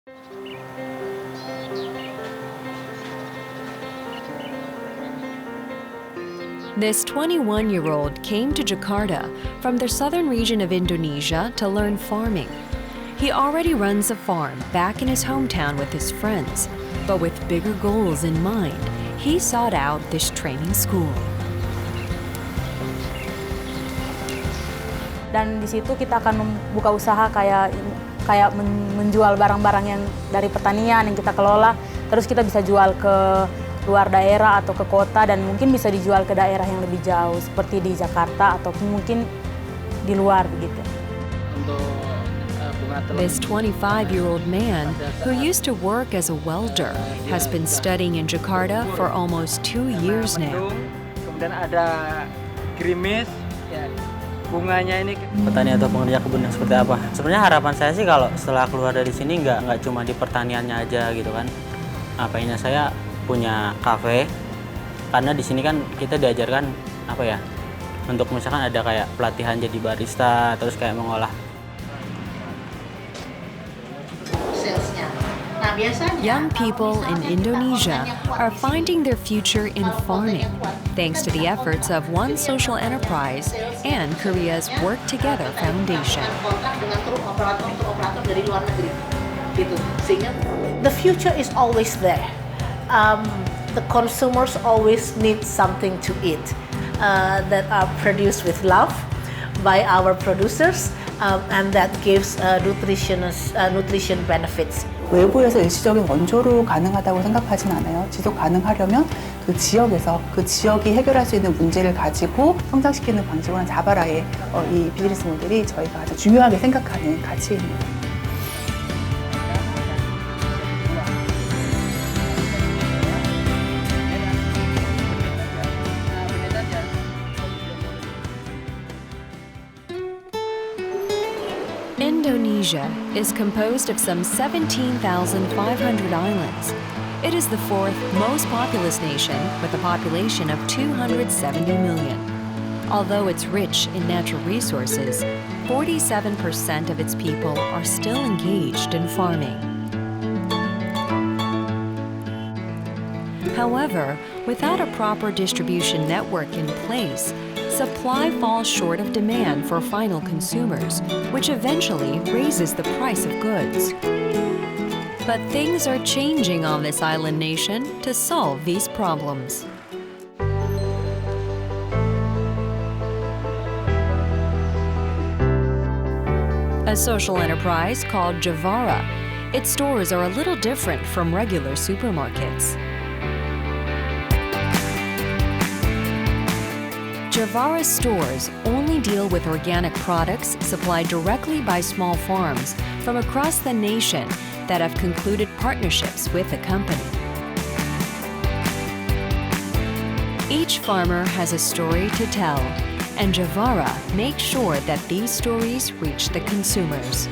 This 21-year-old came to Jakarta from the southern region of Indonesia to learn farming. He already runs a farm back in his hometown with his friends, but with bigger goals in mind, he sought out this training school. Dan di situ kita akan membuka usaha kayak menjual barang-barang yang dari pertanian yang kita kelola, terus kita bisa jual ke luar daerah atau ke kota dan mungkin bisa dijual ke daerah yang lebih jauh seperti di Jakarta ataupun mungkin di luar begitu. This 25-year-old man who used to work as a welder has been studying in Jakarta for almost 2 years now. Kemudian ada gerimis, ya, bunganya ini. Petani atau pengerja kebun yang seperti apa? Sebenarnya harapan saya sih kalau setelah keluar dari sini nggak cuma di pertaniannya aja gitu kan. Apainya saya punya kafe, karena di sini kan kita diajarkan apa ya, untuk misalkan ada kayak pelatihan jadi barista, terus kayak mengolah. Young people in Indonesia are finding their future in farming, thanks to the efforts of One Social Enterprise and Korea's Work Together Foundation. The future is always there. The consumers always need something to eat that are produced with love by our producers and that gives nutrition benefits. 외부에서 일시적인 원조로 가능하다고 생각하진 않아요. 지속 가능하려면 그 지역에서 그 지역이 해결할 수 있는 문제를 가지고 성장시키는 방식으로는 자바라의 이 비즈니스 모델이 저희가 아주 중요하게 생각하는 가치입니다. Indonesia is composed of some 17,500 islands. It is the fourth most populous nation with a population of 270 million. Although it's rich in natural resources, 47% of its people are still engaged in farming. However, without a proper distribution network in place, supply falls short of demand for final consumers, which eventually raises the price of goods. But things are changing on this island nation to solve these problems. A social enterprise called Javara. Its stores are a little different from regular supermarkets. Javara's stores only deal with organic products supplied directly by small farms from across the nation that have concluded partnerships with the company. Each farmer has a story to tell, and Javara makes sure that these stories reach the consumers.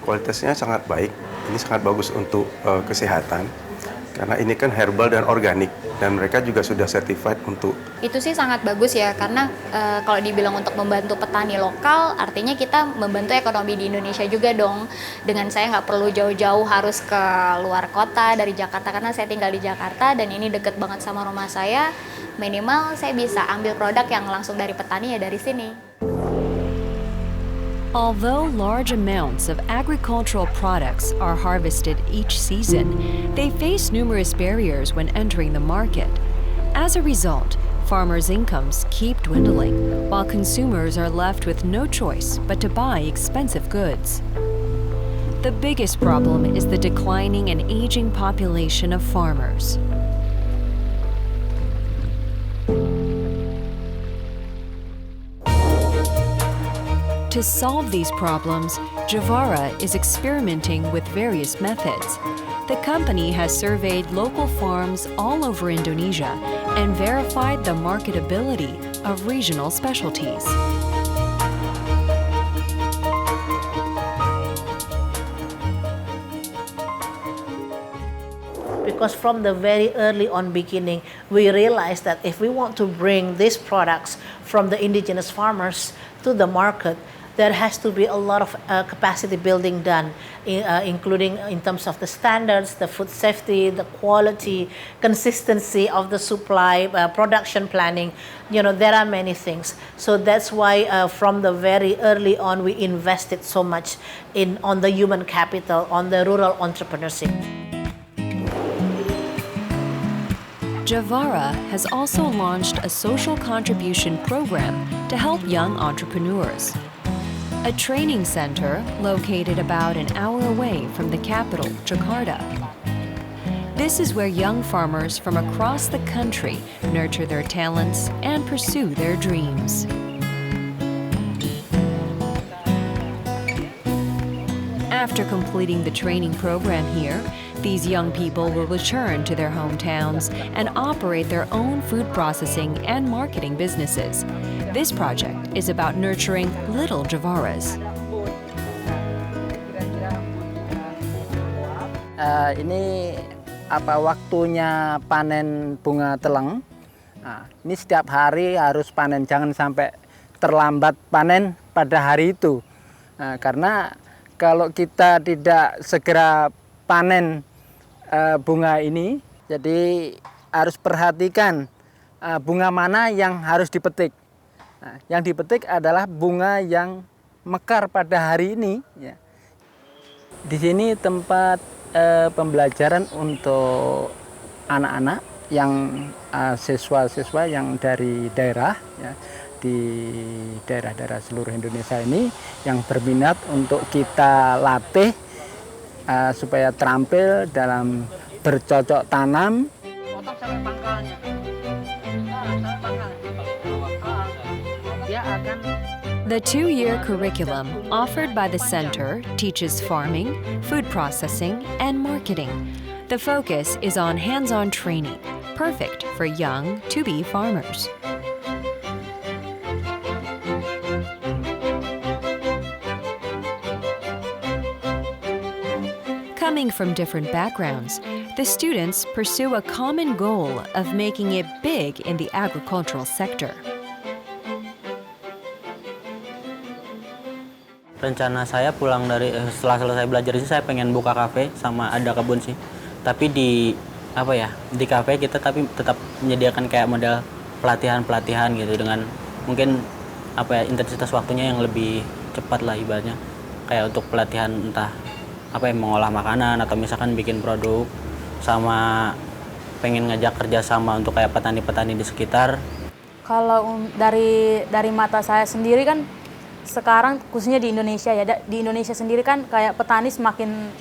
Kualitasnya sangat baik, ini sangat bagus untuk kesehatan. Karena ini kan herbal dan organik, dan mereka juga sudah certified untuk... Itu sih sangat bagus ya, karena kalau dibilang untuk membantu petani lokal, artinya kita membantu ekonomi di Indonesia juga dong. Dengan saya nggak perlu jauh-jauh harus ke luar kota dari Jakarta, karena saya tinggal di Jakarta dan ini deket banget sama rumah saya. Minimal saya bisa ambil produk yang langsung dari petani ya dari sini. Although large amounts of agricultural products are harvested each season, they face numerous barriers when entering the market. As a result, farmers' incomes keep dwindling, while consumers are left with no choice but to buy expensive goods. The biggest problem is the declining and aging population of farmers. To solve these problems, Javara is experimenting with various methods. The company has surveyed local farms all over Indonesia and verified the marketability of regional specialties. Because from the very early on beginning, we realized that if we want to bring these products from the indigenous farmers to the market, there has to be a lot of capacity building done, including in terms of the standards, the food safety, the quality, consistency of the supply, production planning. There are many things. So that's why from the very early on, we invested so much on the human capital, on the rural entrepreneurship. Javara has also launched a social contribution program to help young entrepreneurs. A training center located about an hour away from the capital, Jakarta. This is where young farmers from across the country nurture their talents and pursue their dreams. After completing the training program here, these young people will return to their hometowns and operate their own food processing and marketing businesses. This project is about nurturing little Javaras. Ini waktunya panen bunga telang. Ini setiap hari harus panen, jangan sampai terlambat panen pada hari itu. Karena kalau kita tidak segera panen bunga ini, jadi harus perhatikan bunga mana yang harus dipetik. Yang dipetik adalah bunga yang mekar pada hari ini. Di sini tempat pembelajaran untuk anak-anak yang siswa-siswa yang dari daerah, di daerah-daerah seluruh Indonesia ini yang berminat untuk kita latih supaya terampil dalam bercocok tanam. The 2-year curriculum offered by the center teaches farming, food processing, and marketing. The focus is on hands-on training, perfect for young to-be farmers. Coming from different backgrounds, the students pursue a common goal of making it big in the agricultural sector. Rencana saya pulang setelah selesai belajar ini, saya pengen buka kafe sama ada kebun sih. Tapi di kafe kita tapi tetap menyediakan kayak model pelatihan gitu dengan mungkin intensitas waktunya yang lebih cepat lah ibaratnya. Kayak untuk pelatihan entah mengolah makanan atau misalkan bikin produk, sama pengen ngajak kerjasama untuk kayak petani-petani di sekitar. Kalau dari mata saya sendiri kan sekarang khususnya di Indonesia di Indonesia sendiri kan kayak petani semakin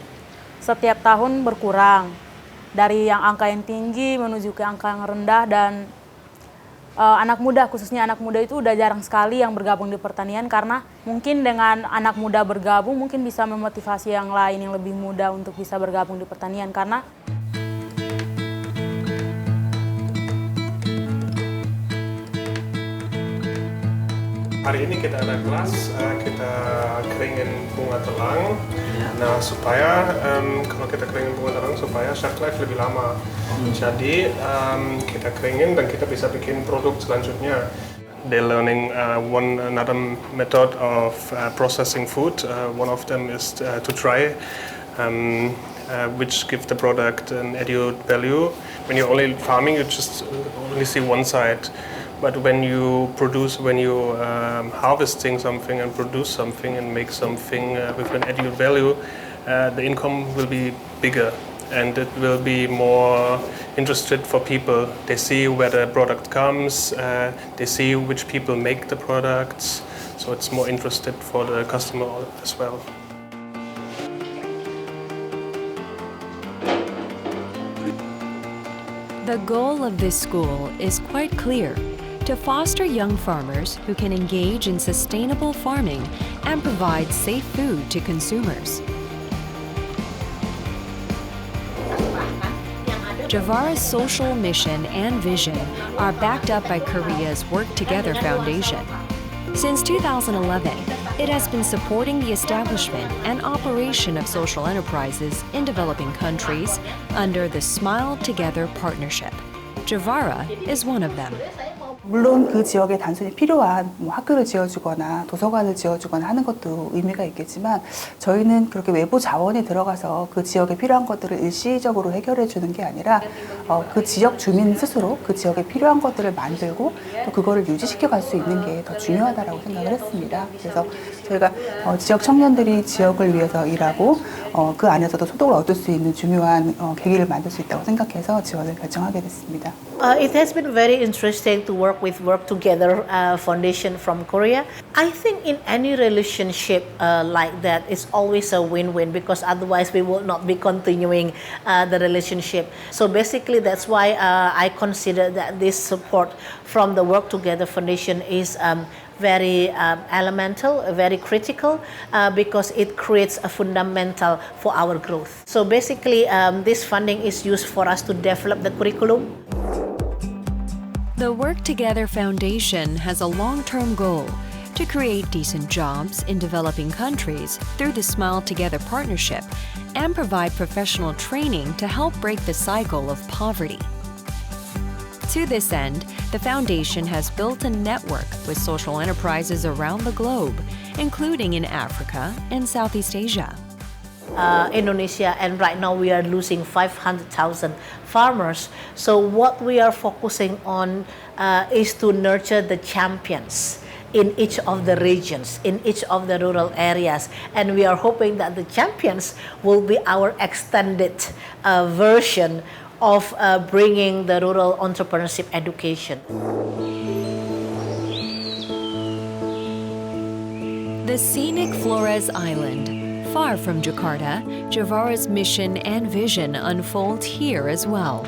setiap tahun berkurang dari yang angka yang tinggi menuju ke angka yang rendah, dan khususnya anak muda itu udah jarang sekali yang bergabung di pertanian, karena mungkin dengan anak muda bergabung mungkin bisa memotivasi yang lain yang lebih muda untuk bisa bergabung di pertanian. Karena hari ini kita ada kelas, kita keringin bunga telang. Nah, supaya kalau kita keringin bunga telang supaya shelf life lebih lama. Jadi kita keringin dan kita bisa bikin produk selanjutnya. They're learning another method of processing food. One of them is to try, which give the product an added value. When you're only farming, you just only see one side. But when you harvesting something and produce something and make something with an added value, the income will be bigger and it will be more interested for people. They see where the product comes, they see which people make the products, so it's more interested for the customer as well. The goal of this school is quite clear: to foster young farmers who can engage in sustainable farming and provide safe food to consumers. Javara's social mission and vision are backed up by Korea's Work Together Foundation. Since 2011, it has been supporting the establishment and operation of social enterprises in developing countries under the Smile Together Partnership. Javara is one of them. 물론 그 지역에 단순히 필요한 학교를 지어주거나 도서관을 지어주거나 하는 것도 의미가 있겠지만 저희는 그렇게 외부 자원이 들어가서 그 지역에 필요한 것들을 일시적으로 해결해 주는 게 아니라 그 지역 주민 스스로 그 지역에 필요한 것들을 만들고 또 그거를 유지시켜 갈 수 있는 게 더 중요하다고 생각을 했습니다. 그래서 저희가 지역 청년들이 지역을 위해서 일하고 그 안에서도 소득을 얻을 수 있는 중요한 계기를 만들 수 있다고 생각해서 지원을 결정하게 됐습니다. It has been very interesting to work with Work Together Foundation from Korea. I think in any relationship like that, it's always a win-win because otherwise we will not be continuing the relationship. So basically, that's why I consider that this support from the Work Together Foundation is very elemental, very critical because it creates a fundamental for our growth. So basically, this funding is used for us to develop the curriculum. The Work Together Foundation has a long-term goal to create decent jobs in developing countries through the Smile Together partnership and provide professional training to help break the cycle of poverty. To this end, the foundation has built a network with social enterprises around the globe, including in Africa and Southeast Asia. Indonesia, and right now we are losing 500,000 farmers. So what we are focusing on is to nurture the champions in each of the regions, in each of the rural areas. And we are hoping that the champions will be our extended version of bringing the rural entrepreneurship education. The scenic Flores Island. Far from Jakarta, Javara's mission and vision unfold here as well.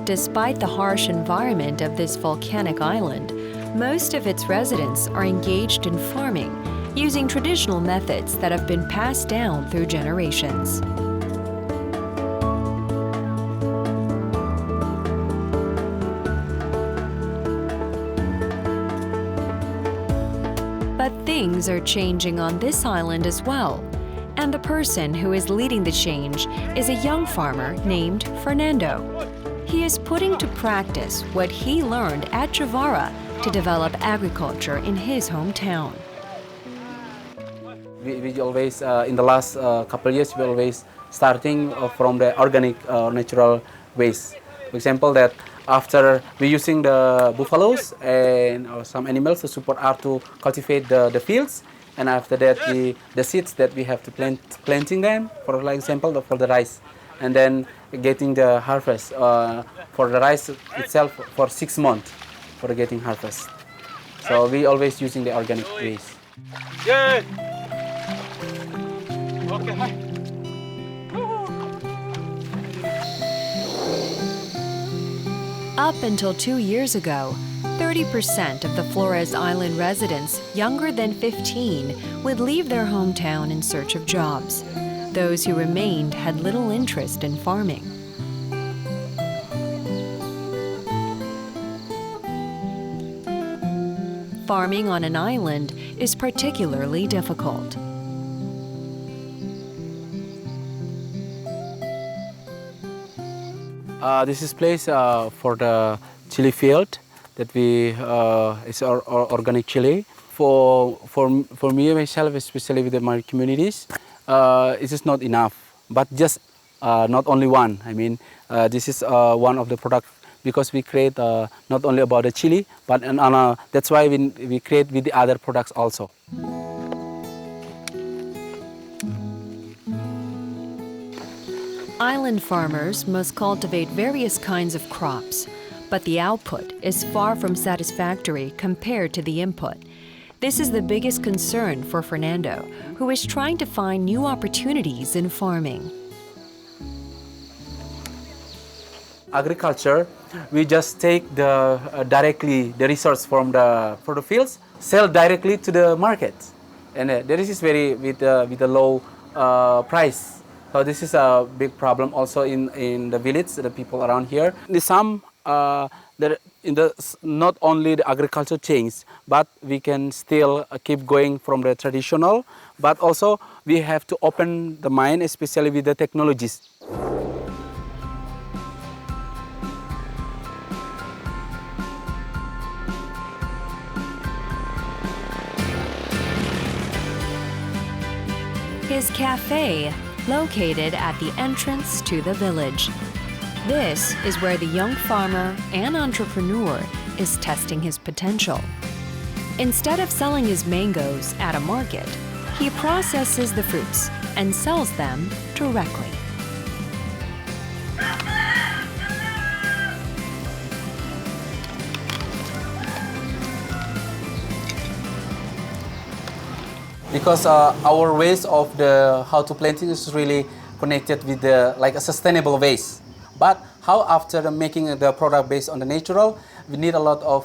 Despite the harsh environment of this volcanic island, most of its residents are engaged in farming, using traditional methods that have been passed down through generations. But things are changing on this island as well. And the person who is leading the change is a young farmer named Fernando. He is putting to practice what he learned at Javara to develop agriculture in his hometown. We always, in the last couple of years, we always starting from the organic natural waste. For example, that after we using the buffaloes and some animals to support us to cultivate the fields, and after that the seeds that we have to planting them, for like example for the rice, and then getting the harvest for the rice itself for 6 months for getting harvest. So we always using the organic waste. Yay! Okay, hi. Up until 2 years ago, 30% of the Flores Island residents younger than 15 would leave their hometown in search of jobs. Those who remained had little interest in farming. Farming on an island is particularly difficult. This is place for the chili field that we is our organic chili. For me myself, especially with my communities, it is not enough. But just not only one. I mean, this is one of the products because we create not only about the chili, but that's why we create with the other products also. Island farmers must cultivate various kinds of crops, but the output is far from satisfactory compared to the input. This is the biggest concern for Fernando, who is trying to find new opportunities in farming. Agriculture, we just take the directly the resource from the fields, sell directly to the market, and this is very with a low price. So this is a big problem also in the village, the people around here. Not only the agriculture change, but we can still keep going from the traditional, but also we have to open the mind, especially with the technologies. his cafe, located at the entrance to the village. This is where the young farmer and entrepreneur is testing his potential. Instead of selling his mangoes at a market, he processes the fruits and sells them directly. Because our ways of the how to plant it is really connected with the like a sustainable ways. But how after making the product based on the natural, we need a lot of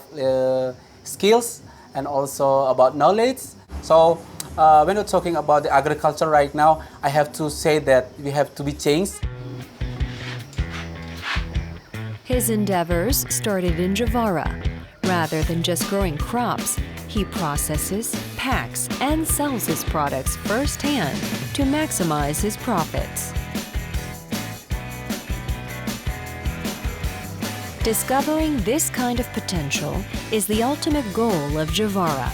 skills and also about knowledge. So when we're talking about the agriculture right now, I have to say that we have to be changed. His endeavors started in Javara. Rather than just growing crops, he processes, packs, and sells his products firsthand to maximize his profits. Discovering this kind of potential is the ultimate goal of Javara.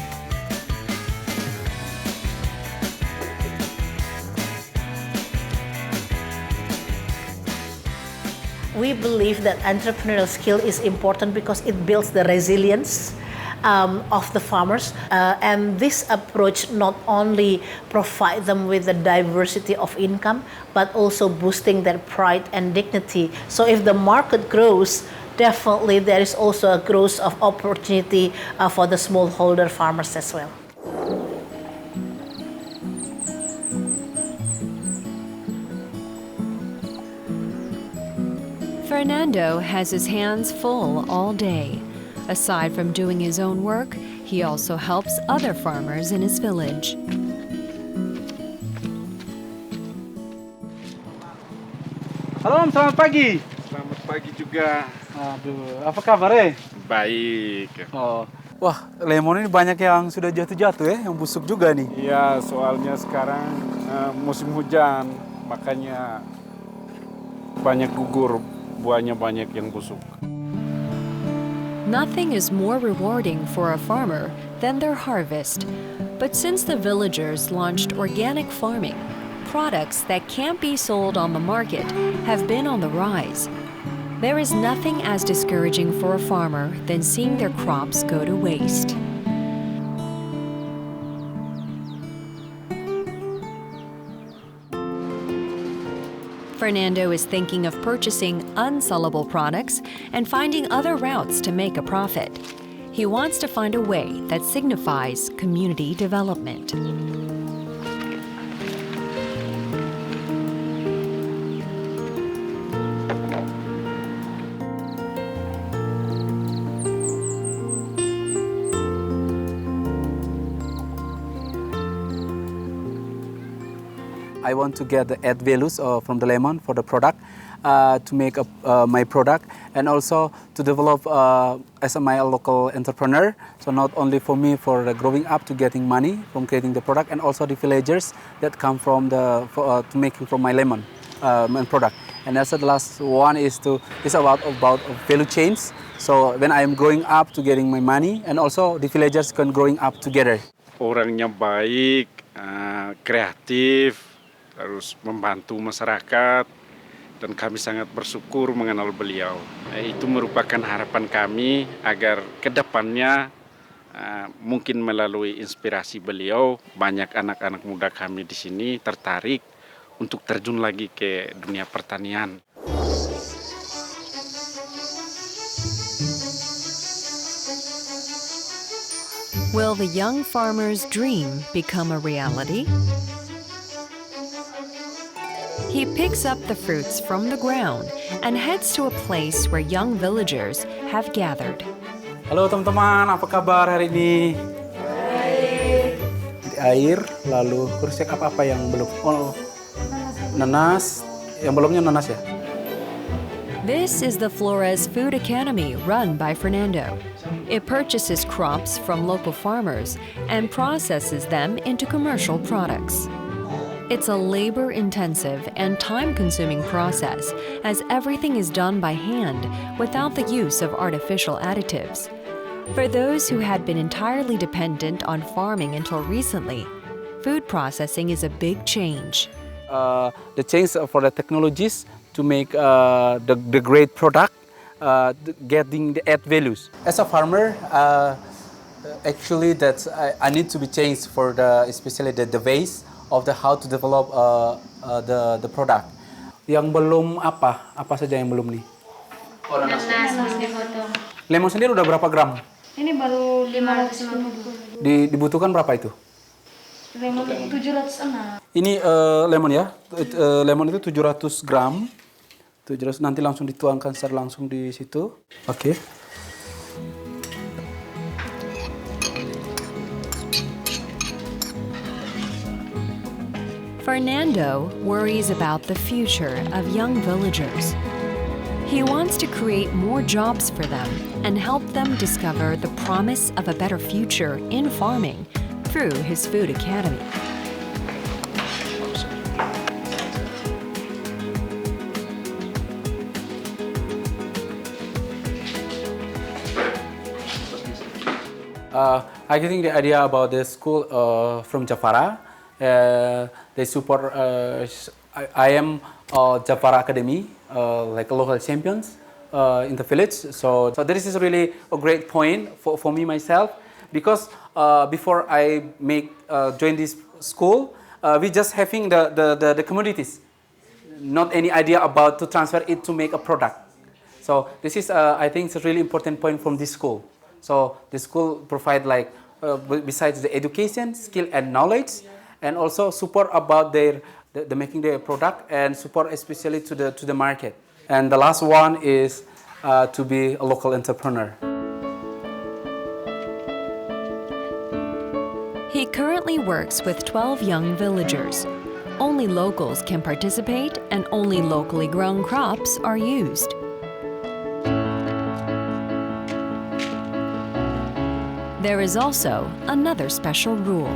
We believe that entrepreneurial skill is important because it builds the resilience of the farmers, and this approach not only provide them with the diversity of income, but also boosting their pride and dignity. So if the market grows, definitely there is also a growth of opportunity for the smallholder farmers as well. Fernando has his hands full all day. Aside from doing his own work, he also helps other farmers in his village. Halo Om, selamat pagi. Selamat pagi juga. Aduh, apa kabar Baik. Oh, wah, lemon ini banyak yang sudah jatuh-jatuh ya, yang busuk juga nih. Iya, soalnya sekarang musim hujan, makanya banyak gugur, buahnya banyak yang busuk. Nothing is more rewarding for a farmer than their harvest. But since the villagers launched organic farming, products that can't be sold on the market have been on the rise. There is nothing as discouraging for a farmer than seeing their crops go to waste. Fernando is thinking of purchasing unsellable products and finding other routes to make a profit. He wants to find a way that signifies community development. I want to get the add values from the lemon for the product to make my product, and also to develop as my local entrepreneur. So not only for me for growing up to getting money from creating the product, and also the villagers that come from the to making from my lemon product. And also the last one is about value chains. So when I am growing up to getting my money, and also the villagers can growing up together. Orangnya baik, kreatif, harus membantu masyarakat, dan kami sangat bersyukur mengenal beliau. Itu merupakan harapan kami agar kedepannya mungkin melalui inspirasi beliau banyak anak-anak muda kami di sini tertarik untuk terjun lagi ke dunia pertanian. Will the young farmer's dream become a reality? He picks up the fruits from the ground and heads to a place where young villagers have gathered. Halo teman-teman, apa kabar hari ini? Baik. Di air, lalu kurus cek apa yang belum? Oh, nanas. Yang belumnya nanas ya? This is the Flores Food Academy run by Fernando. It purchases crops from local farmers and processes them into commercial products. It's a labor-intensive and time-consuming process, as everything is done by hand without the use of artificial additives. For those who had been entirely dependent on farming until recently, food processing is a big change. The change for the technologies to make the great product, getting the add values. As a farmer, actually I need to be changed for especially the ways of how to develop the product. Yang belum apa saja yang belum nih? Nanas belum dipotong. Lemon sendiri udah berapa gram? Ini baru 550. Dibutuhkan berapa itu? Lemon 706. Ini lemon ya, lemon itu 700 gram. 700 nanti langsung dituangkan secara langsung di situ. Oke. Fernando worries about the future of young villagers. He wants to create more jobs for them and help them discover the promise of a better future in farming through his food academy. I think the idea about the school from Jafara, they support. I am Jafara Academy, like local champions in the village. So this is really a great point for me myself, because before I join this school, we just having the commodities, not any idea about to transfer it to make a product. So this is I think it's a really important point from this school. So the school provide like besides the education, skill and knowledge, and also support about the making their product and support especially to the market. And the last one is to be a local entrepreneur. He currently works with 12 young villagers. Only locals can participate and only locally grown crops are used. There is also another special rule.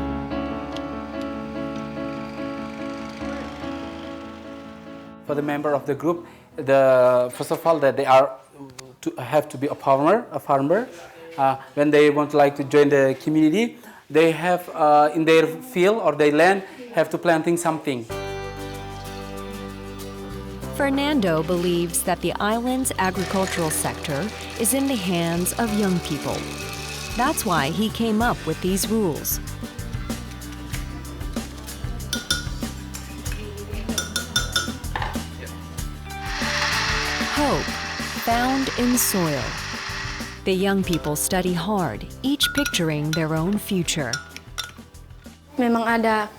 For the member of the group, first of all, that they have to be a farmer. When they want to join the community, they have in their field or their land have to planting something. Fernando believes that the island's agricultural sector is in the hands of young people. That's why he came up with these rules. Hope found in soil. The young people study hard, each picturing their own future. Memang ada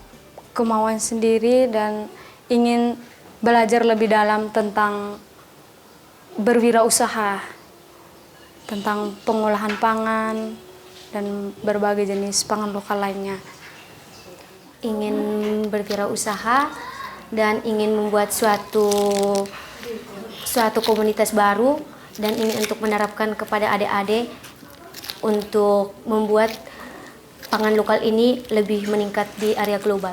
kemauan sendiri dan ingin belajar lebih dalam tentang berwirausaha, tentang pengolahan pangan dan berbagai jenis pangan lokal lainnya. Ingin berwirausaha dan ingin membuat suatu komunitas baru dan ini untuk menerapkan kepada adik-adik untuk membuat pangan lokal ini lebih meningkat di area global.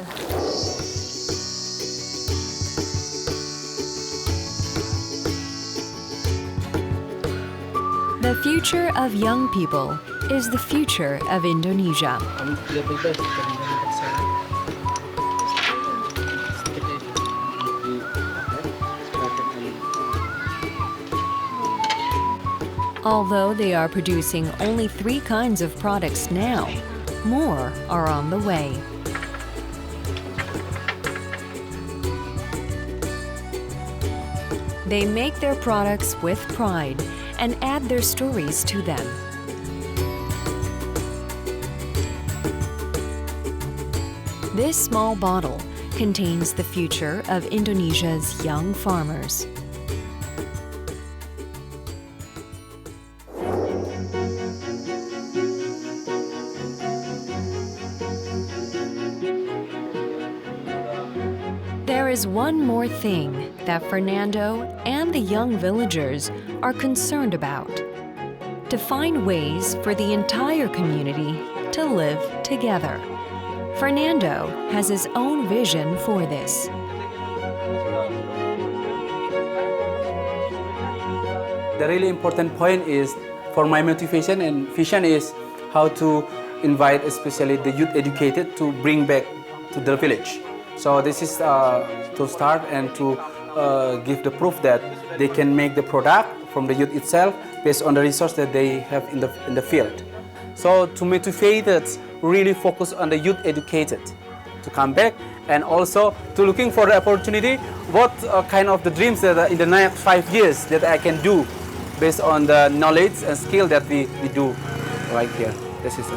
The future of young people is the future of Indonesia. Although they are producing only 3 kinds of products now, more are on the way. They make their products with pride and add their stories to them. This small bottle contains the future of Indonesia's young farmers. There is one more thing that Fernando and the young villagers are concerned about: to find ways for the entire community to live together. Fernando has his own vision for this. The really important point is, for my motivation and vision is how to invite especially the youth educated to bring back to the village. So this is to start and to give the proof that they can make the product from the youth itself based on the resource that they have in the field. So to motivate us, really focus on the youth educated to come back, and also to looking for the opportunity, what kind of the dreams that in the next 5 years that I can do based on the knowledge and skill that we do right here. This is